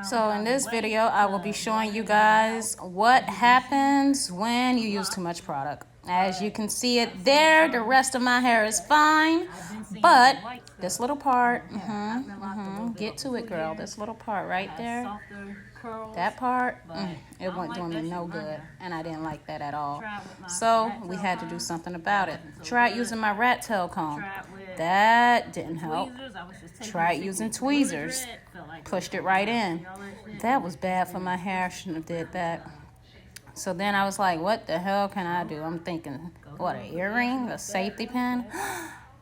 So in this video, I will be showing you guys what happens when you use too much product. As you can see it there, the rest of my hair is fine, but this little part, get to it, girl. This little part right there, that part, it wasn't doing me no good, and I didn't like that at all. So we had to do something about it. Tried using my rat tail comb. That didn't help. Tried using tweezers. Pushed it right in. That was bad for my hair. Shouldn't have did that. So then I was like, what the hell can I do? I'm thinking, what, an earring? A safety pin?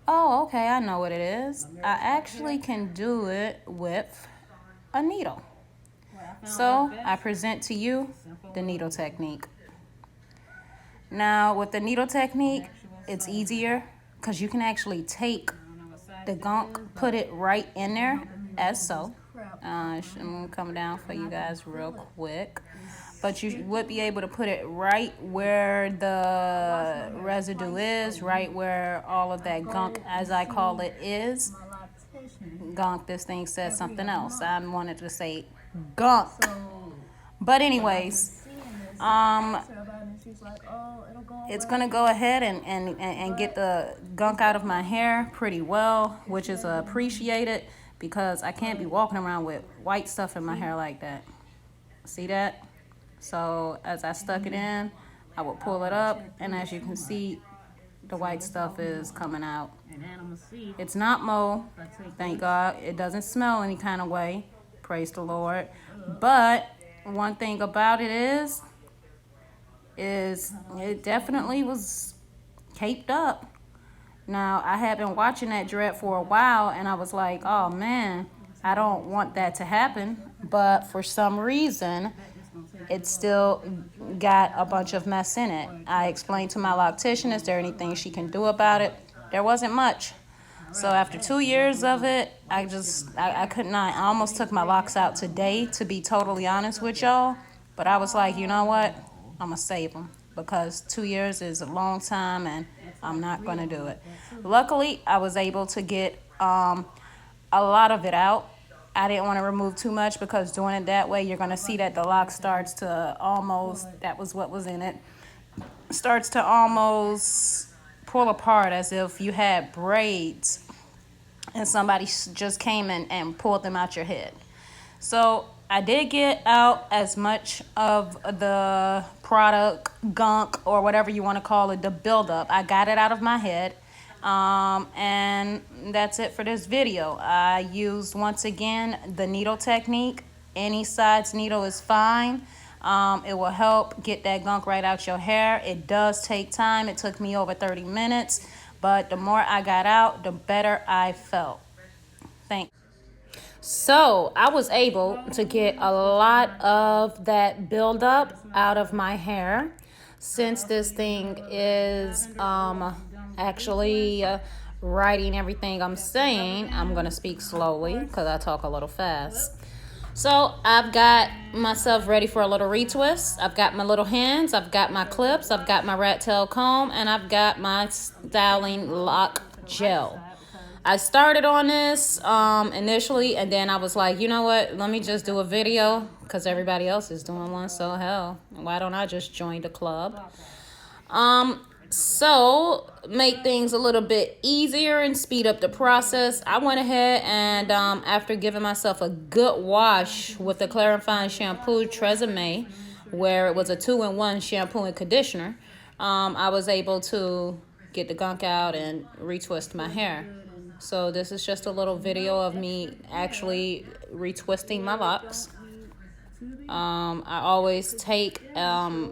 Oh, okay, I know what it is. I actually can do it with a needle. So I present to you the needle technique. Now, with the needle technique, it's easier because you can actually take the gunk, put it right in there, as so. I'm going to come down for you guys real quick. But you would be able to put it right where the residue is, right where all of that gunk, as I call it, is. Gunk, this thing says something else. I wanted to say gunk. But anyways, it's going to go ahead and get the gunk out of my hair pretty well, which is appreciated because I can't be walking around with white stuff in my hair like that. See that? So as I stuck it in, I would pull it up, and as you can see, the white stuff is coming out. It's not mold, thank God. It doesn't smell any kind of way, praise the Lord. But one thing about it is it definitely was caped up. Now, I had been watching that dread for a while, and I was like, oh man, I don't want that to happen. But for some reason, it still got a bunch of mess in it. I explained to my loctician, is there anything she can do about it? There wasn't much. So after 2 years of it, I could not. I almost took my locks out today, to be totally honest with y'all. But I was like, you know what? I'm going to save them because 2 years is a long time, and I'm not going to do it. Luckily, I was able to get a lot of it out. I didn't want to remove too much because doing it that way, you're going to see that the lock starts to almost, that was what was in it, starts to almost pull apart as if you had braids and somebody just came in and pulled them out your head. So I did get out as much of the product, gunk, or whatever you want to call it, the buildup. I got it out of my head. And that's it for this video. I used, once again, the needle technique. Any size needle is fine. It will help get that gunk right out your hair. It does take time. It took me over 30 minutes, but the more I got out, the better I felt. Thanks. So I was able to get a lot of that buildup out of my hair. Since this thing is actually writing everything I'm saying, I'm going to speak slowly because I talk a little fast. So I've got myself ready for a little retwist. I've got my little hands, I've got my clips, I've got my rat tail comb, and I've got my styling lock gel. I started on this initially, and then I was like, you know what, let me just do a video because everybody else is doing one, so hell, why don't I just join the club? So make things a little bit easier and speed up the process. I went ahead and after giving myself a good wash with the clarifying shampoo Tresemme, where it was a 2-in-1 shampoo and conditioner, I was able to get the gunk out and retwist my hair. So this is just a little video of me actually retwisting my locks. I always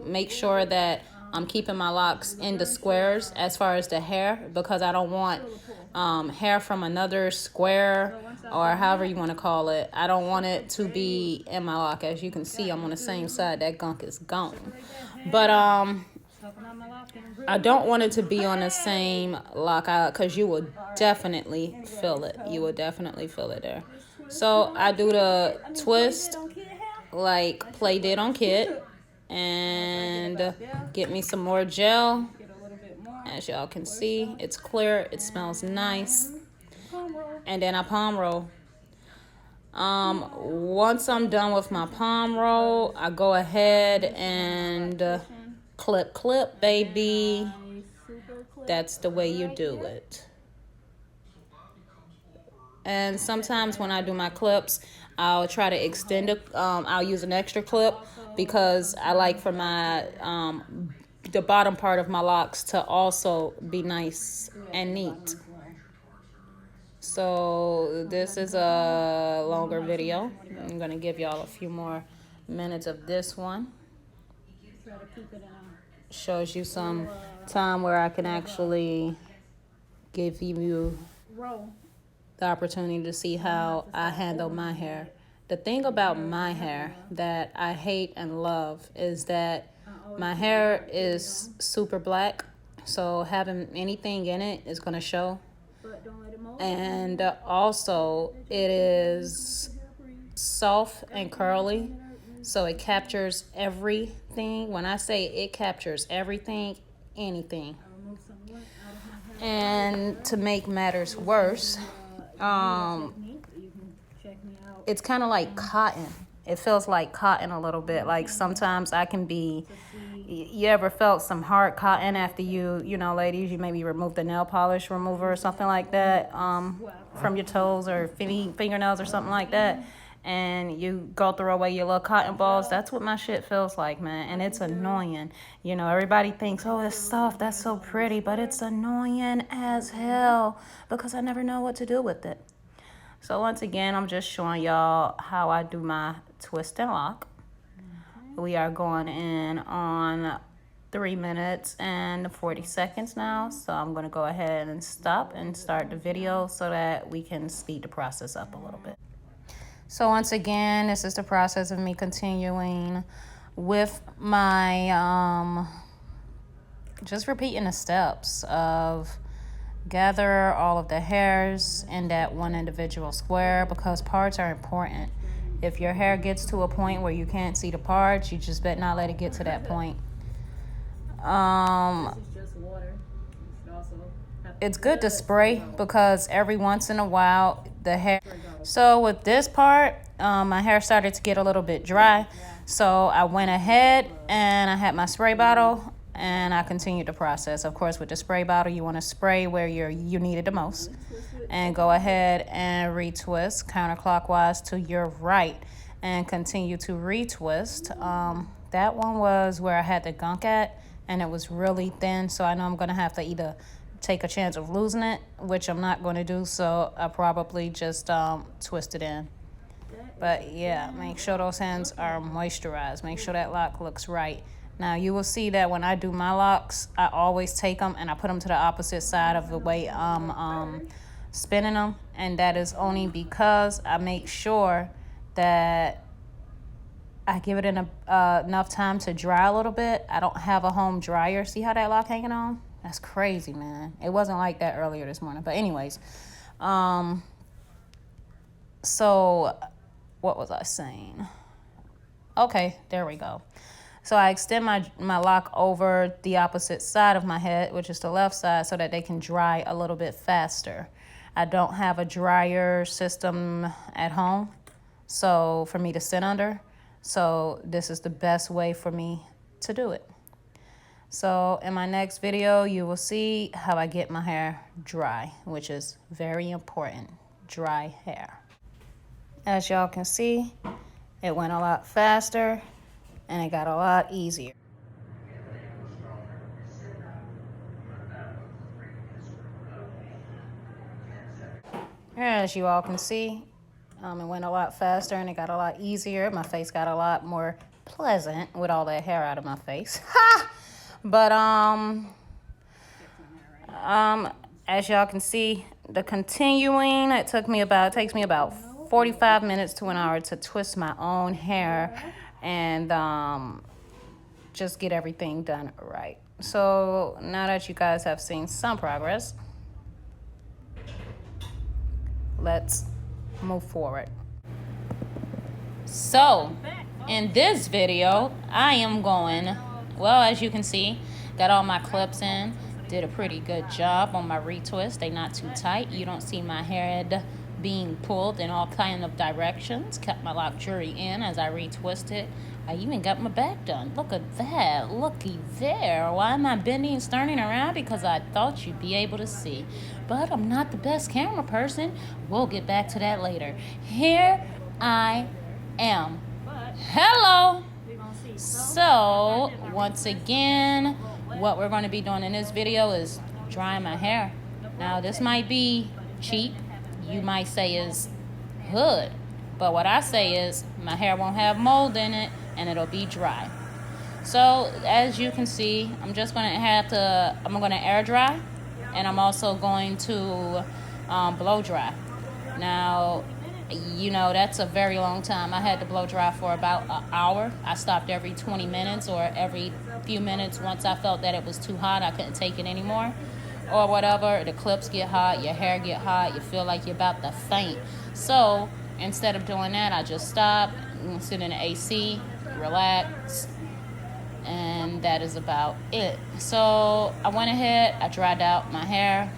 make sure that I'm keeping my locks in the squares as far as the hair, because I don't want hair from another square or however you want to call it. I don't want it to be in my lock. As you can see, I'm on the same side. That gunk is gone. But I don't want it to be on the same lock because you will definitely feel it. You will definitely feel it there. So I do the twist like Play did on Kid, and get me some more gel. As y'all can see, it's clear, it smells nice. And then I palm roll. Once I'm done with my palm roll, I go ahead and clip, baby. That's the way you do it. And sometimes when I do my clips, I'll try to extend it. I'll use an extra clip because I like for my the bottom part of my locks to also be nice and neat. So this is a longer video. I'm gonna give y'all a few more minutes of this one. Shows you some time where I can actually give you the opportunity to see how I handle my hair. The thing about my hair that I hate and love is that my hair is super black, so having anything in it is going to show. And also, it is soft and curly, so it captures everything. When I say it captures everything, anything. And to make matters worse, it's kind of like cotton. It feels like cotton a little bit. Like sometimes I can be, you ever felt some hard cotton after you know, ladies, you maybe remove the nail polish remover or something like that from your toes or fingernails or something like that. And you go throw away your little cotton balls. That's what my shit feels like, man. And it's annoying. You know, everybody thinks, oh, it's soft, that's so pretty. But it's annoying as hell because I never know what to do with it. So once again, I'm just showing y'all how I do my twist and lock. We are going in on 3 minutes and 40 seconds now. So I'm going to go ahead and stop and start the video so that we can speed the process up a little bit. So once again, this is the process of me continuing with my, just repeating the steps of gather all of the hairs in that one individual square because parts are important. If your hair gets to a point where you can't see the parts, you just better not let it get to that point. It's good to spray because every once in a while the hair. So with this part, my hair started to get a little bit dry. So I went ahead and I had my spray bottle and I continued the process. Of course, with the spray bottle, you want to spray where you need it the most. And go ahead and retwist counterclockwise to your right and continue to retwist. That one was where I had the gunk at and it was really thin. So I know I'm going to have to either take a chance of losing it, which I'm not going to do. So I probably just twist it in. But yeah, make sure those hands are moisturized. Make sure that lock looks right. Now you will see that when I do my locks, I always take them and I put them to the opposite side of the way I'm spinning them. And that is only because I make sure that I give it enough time to dry a little bit. I don't have a home dryer. See how that lock hanging on? That's crazy, man. It wasn't like that earlier this morning. But anyways, so what was I saying? Okay, there we go. So I extend my lock over the opposite side of my head, which is the left side, so that they can dry a little bit faster. I don't have a dryer system at home, so for me to sit under. So this is the best way for me to do it. So in my next video, you will see how I get my hair dry, which is very important, dry hair. As y'all can see, it went a lot faster and it got a lot easier. As you all can see, it went a lot faster and it got a lot easier. My face got a lot more pleasant with all that hair out of my face. Ha! But as y'all can see, the continuing, it takes me about 45 minutes to an hour to twist my own hair and just get everything done right. So now that you guys have seen some progress, let's move forward. So in this video, I am going, well, as you can see, got all my clips in, did a pretty good job on my retwist. They not too tight. You don't see my head being pulled in all kind of directions. Kept my luxury in as I retwisted. I even got my back done. Look at that. Looky there. Why am I bending and turning around? Because I thought you'd be able to see. But I'm not the best camera person. We'll get back to that later. Here I am. Hello. So, once again, what we're going to be doing in this video is drying my hair. Now, this might be cheap. You might say is hood. But what I say is my hair won't have mold in it and it'll be dry. So, as you can see, I'm just going to I'm going to air dry, and I'm also going to blow dry. Now, you know, that's a very long time. I had to blow dry for about an hour. I stopped every 20 minutes or every few minutes once I felt that it was too hot. I couldn't take it anymore or whatever. The clips get hot, your hair get hot, you feel like you're about to faint. So instead of doing that, I just stopped, sit in the AC, relax, and that is about it. So I went ahead, I dried out my hair.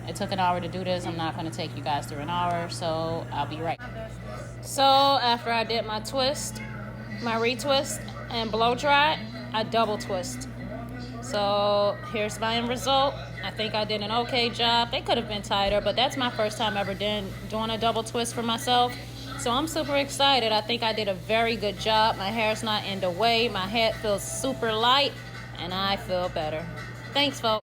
It took an hour to do this. I'm not going to take you guys through an hour, so I'll be right back. So after I did my twist, my retwist, and blow dry, I double twist. So here's my end result. I think I did an okay job. They could have been tighter, but that's my first time ever doing a double twist for myself. So I'm super excited. I think I did a very good job. My hair's not in the way. My head feels super light, and I feel better. Thanks, folks.